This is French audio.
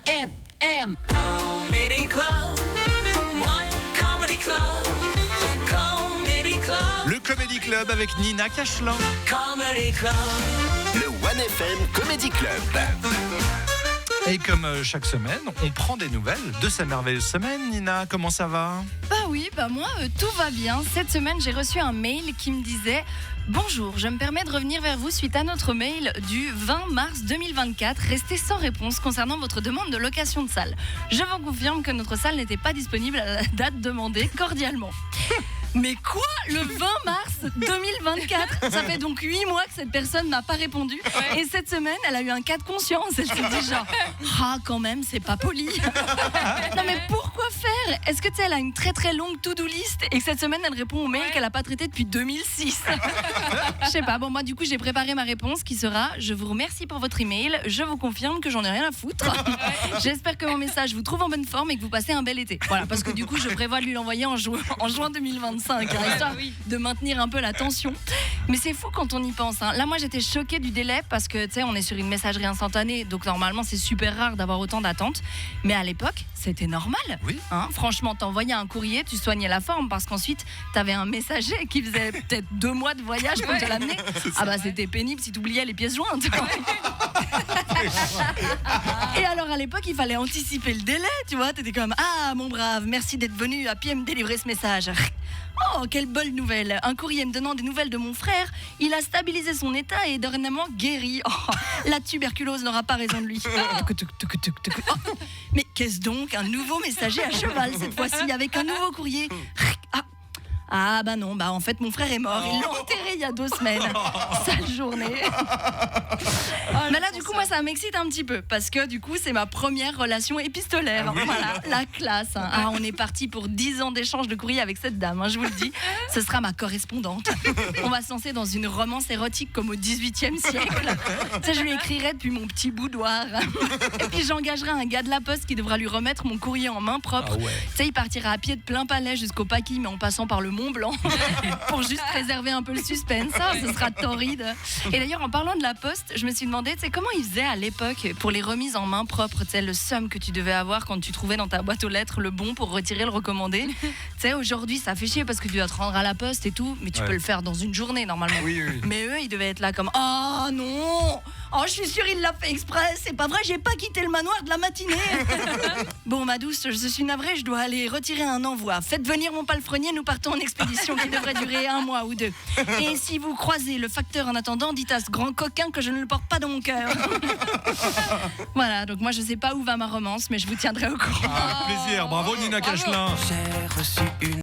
FM. Comedy Club. One Comedy Club. Comedy Club. Le Comedy Club avec Nina Cachelin. Comedy Club. Le One FM Comedy Club. Et comme chaque semaine, on prend des nouvelles de sa merveilleuse semaine. Nina, comment ça va ? Moi, tout va bien. Cette semaine, j'ai reçu un mail qui me disait « Bonjour, je me permets de revenir vers vous suite à notre mail du 20 mars 2024. Restez sans réponse concernant votre demande de location de salle. Je vous confirme que notre salle n'était pas disponible à la date demandée, cordialement. » Mais quoi ? Le 20 mars 2024 ? Ça fait donc 8 mois que cette personne n'a pas répondu. Et cette semaine, elle a eu un cas de conscience. Elle s'est dit genre, quand même, c'est pas poli. Non mais pourquoi faire ? Est-ce que tu sais, elle a une très très longue to-do list et que cette semaine, elle répond au mail qu'elle a pas traité depuis 2006. Je sais pas, bon moi du coup, j'ai préparé ma réponse qui sera, je vous remercie pour votre email, je vous confirme que j'en ai rien à foutre. J'espère que mon message vous trouve en bonne forme et que vous passez un bel été. Voilà, parce que du coup, je prévois de lui l'envoyer en juin 2025. Histoire de maintenir un peu la tension. Mais c'est fou quand on y pense. Là, moi, j'étais choquée du délai parce que, tu sais, on est sur une messagerie instantanée, donc normalement, c'est super rare d'avoir autant d'attentes. Mais à l'époque, c'était normal. Oui. Franchement, t'envoyais un courrier, tu soignais la forme parce qu'ensuite, t'avais un messager qui faisait peut-être 2 mois de voyage pour te l'amener. Ah bah, c'était pénible si t'oubliais les pièces jointes. Et alors, à l'époque, il fallait anticiper le délai, tu vois. T'étais comme, mon brave, merci d'être venu à pied me délivrer ce message. Oh, quelle bonne nouvelle! Un courrier me donnant des nouvelles de mon frère. Il a stabilisé son état et est dorénavant guéri. Oh, la tuberculose n'aura pas raison de lui. Oh, mais qu'est-ce donc? Un nouveau messager à cheval cette fois-ci avec un nouveau courrier. Bah non, en fait mon frère est mort. Ils l'ont enterré il y a 2 semaines. Sale journée. Mais là du coup moi ça m'excite un petit peu parce que du coup c'est ma première relation épistolaire. Voilà, la classe. On est parti pour 10 ans d'échange de courrier avec cette dame, je vous le dis. Ce sera ma correspondante. On va se lancer dans une romance érotique comme au 18e siècle. Ça je lui écrirai depuis mon petit boudoir. Et puis j'engagerai un gars de la poste qui devra lui remettre mon courrier en main propre. Tu sais, il partira à pied de plein palais jusqu'au Paquis mais en passant par le Mont Blanc pour juste préserver un peu le suspense. Ce sera torride. Et d'ailleurs, en parlant de la poste, je me suis demandé, tu sais, comment ils faisaient à l'époque pour les remises en main propre, tu sais, le seum que tu devais avoir quand tu trouvais dans ta boîte aux lettres le bon pour retirer le recommandé. Tu sais, aujourd'hui, ça fait chier parce que tu dois te rendre à la poste et tout, mais tu peux le faire dans une journée normalement. Oui. Mais eux, ils devaient être là comme, non, je suis sûre il l'a fait exprès, c'est pas vrai, j'ai pas quitté le manoir de la matinée. Bon, ma douce, je suis navrée, je dois aller retirer un envoi. Faites venir mon palefrenier, nous partons en expédition qui devrait durer 1 mois ou 2. Et si vous croisez le facteur en attendant, dites à ce grand coquin que je ne le porte pas dans mon cœur. Voilà, donc moi je sais pas où va ma romance, mais je vous tiendrai au courant. Avec plaisir, bravo Nina Cachelin. J'ai reçu une